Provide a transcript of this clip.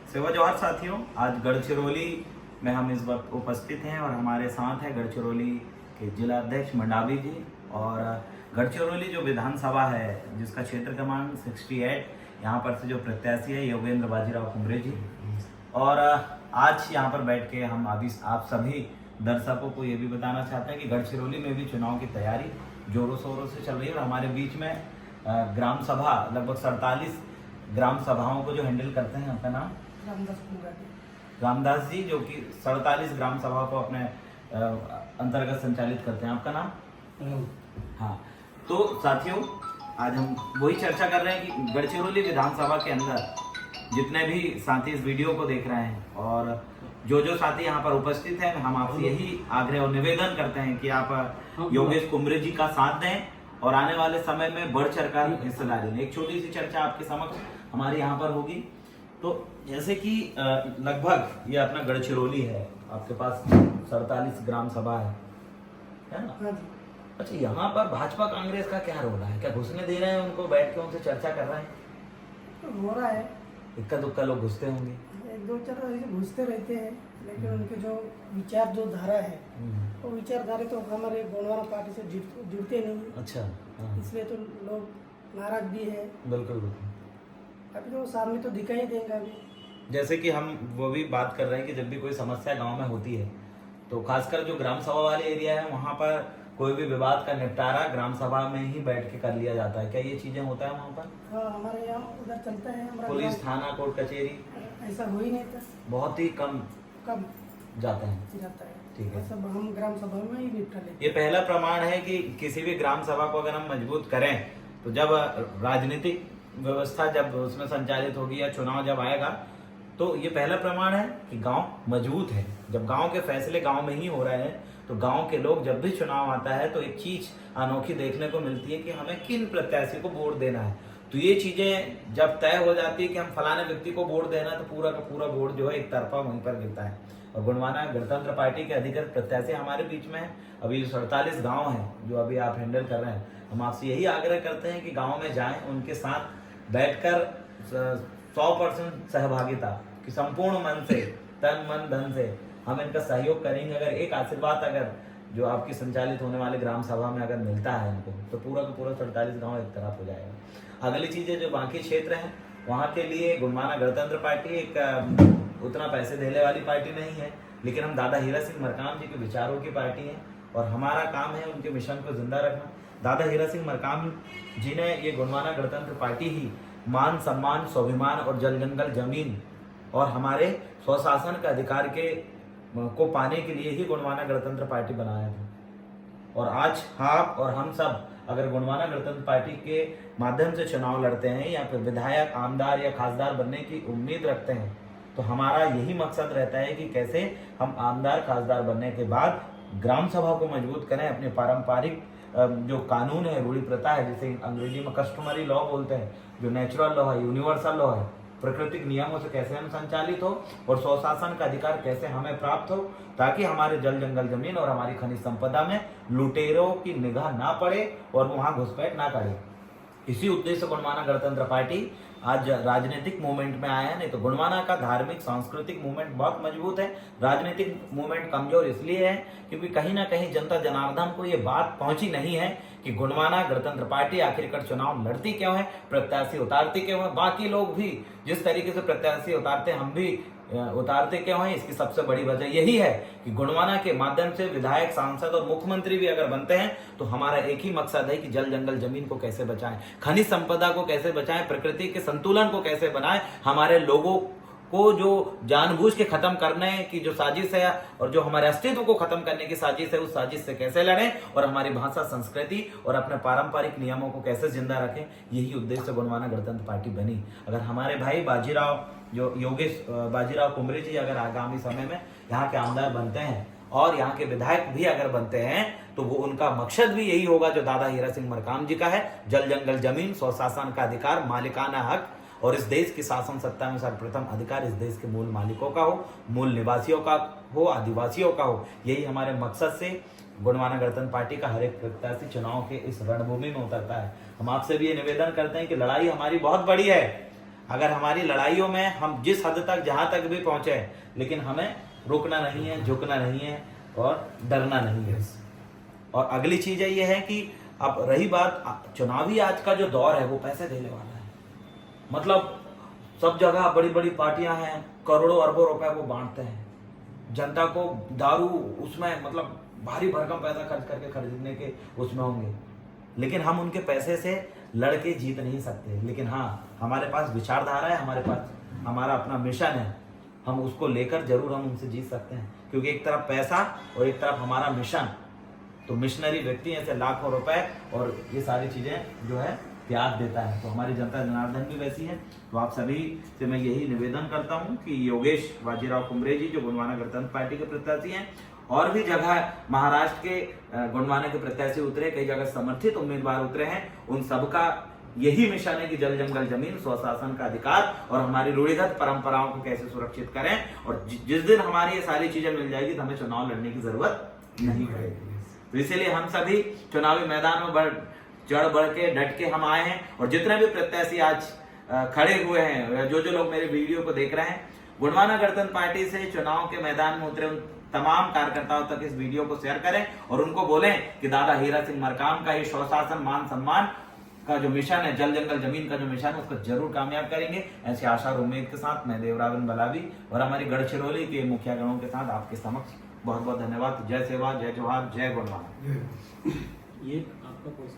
सेवा जोहार साथियों, आज गढ़चिरौली में हम इस वक्त उपस्थित हैं और हमारे साथ है गढ़चिरौली के जिला अध्यक्ष मंडावी जी। और गढ़चिरौली जो विधानसभा है जिसका क्षेत्र क्रमांक 68, यहाँ पर से जो प्रत्याशी है योगेंद्र बाजीराव कुमरे जी। और आज यहाँ पर बैठ के हम अभी आप सभी दर्शकों को ये भी बताना चाहते हैं कि गढ़चिरौली में भी चुनाव की तैयारी जोरों शोरों से चल रही है। और हमारे बीच में ग्राम सभा लगभग 47 ग्राम सभाओं को जो हैंडल करते हैं, आपका नाम? रामदास जी, जो कि 47 ग्राम सभा को अपने अंतर्गत संचालित करते हैं। आपका नाम? हाँ, तो साथियों आज हम वही चर्चा कर रहे हैं कि गढ़चिरौली विधानसभा के अंदर जितने भी साथी इस वीडियो को देख रहे हैं और जो साथी यहाँ पर उपस्थित हैं, हम आपसे यही आग्रह और निवेदन करते हैं कि आप योगेश कुमरे जी का साथ दें और आने वाले समय में बढ़ चढ़कर हिस्सेदारी लें। एक छोटी सी चर्चा आपके समक्ष हमारी यहाँ पर होगी। तो जैसे कि लगभग ये अपना गढ़चिरौली है, आपके पास 47 ग्राम सभा है ना? अच्छा, यहाँ पर भाजपा कांग्रेस का क्या रोल है? क्या घुसने दे रहे हैं उनको, बैठ के उनसे चर्चा कर रहे हैं? तो हो रहा है, इक्का दुक्का लोग घुसते होंगे, एक दो चार ऐसे घुसते रहते हैं, लेकिन उनके जो विचार जो धारा है वो विचारधारा तो हमारे गोंडवाना पार्टी से जुड़ते नहीं। अच्छा, इसलिए तो लोग नाराज भी है। बिल्कुल बिल्कुल। अभी तो सामने तो दिखाई देगा। अभी जैसे कि हम वो भी बात कर रहे हैं कि जब भी कोई समस्या गांव में होती है तो खासकर जो ग्राम सभा वाले एरिया है वहाँ पर कोई भी विवाद का निपटारा ग्राम सभा में ही बैठ के कर लिया जाता है। क्या ये चीजें होता है वहाँ पर? हाँ, हमारे यहाँ उधर चलता है। हमारा पुलिस थाना कोर्ट कचहरी ऐसा हो ही नहीं था, बहुत ही कम जाते हैं। जाता है। ठीक है, सब हम ग्राम सभा में ही निपटा लेते हैं। ये पहला प्रमाण है कि किसी भी ग्राम सभा को अगर हम मजबूत करें तो जब राजनीतिक व्यवस्था जब उसमें संचालित होगी या चुनाव जब आएगा तो ये पहला प्रमाण है कि गांव मजबूत है। जब गांव के फैसले गांव में ही हो रहे हैं तो गांव के लोग जब भी चुनाव आता है तो एक चीज अनोखी देखने को मिलती है कि हमें किन प्रत्याशी को वोट देना है। तो ये चीजें जब तय हो जाती है कि हम फलाने व्यक्ति को वोट देना, तो पूरा का पूरा वोट जो है एक तरफा वहीं पर गिरता है। और गोंडवाना गणतंत्र पार्टी के अधिकृत प्रत्याशी हमारे बीच में है। अभी 47 गांव हैं जो अभी आप हैंडल कर रहे हैं। हम आपसे यही आग्रह करते हैं कि गांव में जाएं, उनके साथ बैठकर 100% सहभागिता कि संपूर्ण मन से, तन मन धन से हम इनका सहयोग करेंगे। अगर एक आशीर्वाद अगर जो आपकी संचालित होने वाले ग्राम सभा में अगर मिलता है इनको, तो पूरा का पूरा 47 गांव एक तरफ हो जाएगा। अगली चीजें जो बाकी क्षेत्र हैं वहाँ के लिए गोंडवाना गणतंत्र पार्टी एक उतना पैसे देने वाली पार्टी नहीं है, लेकिन हम दादा हीरा सिंह मरकाम जी के विचारों की पार्टी है और हमारा काम है उनके मिशन को जिंदा रखना। दादा हीरा सिंह मरकाम जी ने ये गोंडवाना गणतंत्र पार्टी ही मान सम्मान स्वाभिमान और जल जंगल जमीन और हमारे स्वशासन का अधिकार को पाने के लिए ही गोंडवाना गणतंत्र पार्टी बनाया था। और आज आप और हम सब अगर गोंडवाना गणतंत्र पार्टी के माध्यम से चुनाव लड़ते हैं या फिर विधायक, आमदार या खासदार बनने की उम्मीद रखते हैं, तो हमारा यही मकसद रहता है कि कैसे हम आमदार खासदार बनने के बाद ग्राम सभा को मजबूत करें, अपने पारंपरिक जो कानून है, रूढ़ी प्रथा है, जिसे अंग्रेजी में कस्टमरी लॉ बोलते हैं, जो नेचुरल लॉ है, यूनिवर्सल लॉ है, प्राकृतिक नियमों से कैसे हम संचालित हो और स्वशासन का अधिकार कैसे हमें प्राप्त हो, ताकि हमारे जल जंगल जमीन और हमारी खनिज संपदा में लुटेरों की निगाह ना पड़े और वहां घुसपैठ ना करे। इसी उद्देश्य से गोंडवाना गणतंत्र पार्टी आज राजनीतिक मूवमेंट में आया है। नहीं तो गोंडवाना का धार्मिक सांस्कृतिक मूवमेंट बहुत मजबूत है, राजनीतिक मूवमेंट कमजोर इसलिए है क्योंकि कहीं ना कहीं जनता जनार्दन को ये बात पहुंची नहीं है कि गोंडवाना गणतंत्र पार्टी आखिरकार चुनाव लड़ती क्यों है, प्रत्याशी उतारती क्यों है। बाकी लोग भी जिस तरीके से प्रत्याशी उतारते हैं हम भी उतारते क्यों हैं, इसकी सबसे बड़ी वजह यही है कि गोंडवाना के माध्यम से विधायक, सांसद और मुख्यमंत्री भी अगर बनते हैं तो हमारा एक ही मकसद है कि जल जंगल जमीन को कैसे बचाएं, खनिज संपदा को कैसे बचाएं, प्रकृति के संतुलन को कैसे बनाएं, हमारे लोगों को जो जानबूझ के खत्म करने की जो साजिश है और जो हमारे अस्तित्व को खत्म करने की साजिश है, उस साजिश से कैसे लड़ें और हमारी भाषा, संस्कृति और अपने पारंपरिक नियमों को कैसे जिंदा रखें, यही उद्देश्य से गोंडवाना गणतंत्र पार्टी बनी। अगर हमारे भाई बाजीराव जो योगेश बाजीराव कुमरे जी अगर आगामी समय में यहाँ के आमदार बनते हैं और यहाँ के विधायक भी अगर बनते हैं तो वो उनका मकसद भी यही होगा जो दादा हीरा सिंह मरकाम जी का है, जल जंगल जमीन, स्वशासन का अधिकार, मालिकाना हक और इस देश की शासन सत्ता में सर्वप्रथम अधिकार इस देश के मूल मालिकों का हो, मूल निवासियों का हो, आदिवासियों का हो। यही हमारे मकसद से गोंडवाना गणतंत्र पार्टी का हर एक प्रत्याशी चुनाव के इस रणभूमि में उतरता है। हम आपसे भी ये निवेदन करते हैं कि लड़ाई हमारी बहुत बड़ी है, अगर हमारी लड़ाइयों में हम जिस हद तक जहां तक भी पहुंचे, लेकिन हमें रुकना नहीं है, झुकना नहीं है और डरना नहीं है। और अगली चीज ये है कि अब रही बात चुनावी, आज का जो दौर है वो पैसे देने वाला है। मतलब सब जगह बड़ी बड़ी पार्टियां हैं, करोड़ों अरबों रुपए वो बांटते हैं, जनता को दारू उसमें मतलब भारी भरकम पैसा खर्च करके खरीदने के उसमें होंगे, लेकिन हम उनके पैसे से लड़के जीत नहीं सकते। लेकिन हाँ, हमारे पास विचारधारा है, हमारे पास हमारा अपना मिशन है, हम उसको लेकर जरूर हम उनसे जीत सकते हैं। क्योंकि एक तरफ पैसा और एक तरफ हमारा मिशन, तो मिशनरी व्यक्ति ऐसे लाखों रुपए और ये सारी चीजें जो है त्याग देता है। तो हमारी जनता जनार्दन भी वैसी है। तो आप सभी से मैं यही निवेदन करता हूं कि योगेश बाजीराव कुमरे जी जो गोंडवाना गणतंत्र पार्टी के प्रत्याशी हैं, और भी जगह महाराष्ट्र के गोंडवाना के प्रत्याशी उतरे, कई जगह समर्थित उम्मीदवार उतरे हैं, उन सबका यही मिशन है कि जल जंगल जमीन, स्वशासन का अधिकार और हमारी रूढ़िगत परंपराओं को कैसे सुरक्षित करें। और जिस दिन हमारी ये सारी चीजें मिल जाएगी तो हमें चुनाव लड़ने की जरूरत नहीं पड़ेगी। तो इसीलिए हम सभी चुनावी मैदान में बढ़ के डट के हम आए हैं। और जितने भी प्रत्याशी आज खड़े हुए हैं, जो लोग मेरे वीडियो को देख रहे हैं, गोंडवाना गणतंत्र पार्टी से चुनाव के मैदान में उतरे उन तमाम कार्यकर्ताओं तक इस वीडियो को शेयर करें और उनको बोलें कि दादा हीरा सिंह मरकाम का ये स्वशासन मान सम्मान का जो मिशन है, जल जंगल जमीन का जो मिशन है, उसको जरूर कामयाब करेंगे। ऐसी आशा और उम्मीद के साथ मैं देवरावन बलावी और हमारी गढ़चिरौली के मुखिया गणों के साथ आपके समक्ष बहुत बहुत धन्यवाद। जय सेवा, जय जोहार, जय गोंडवाना। ये आपका क्वेश्चन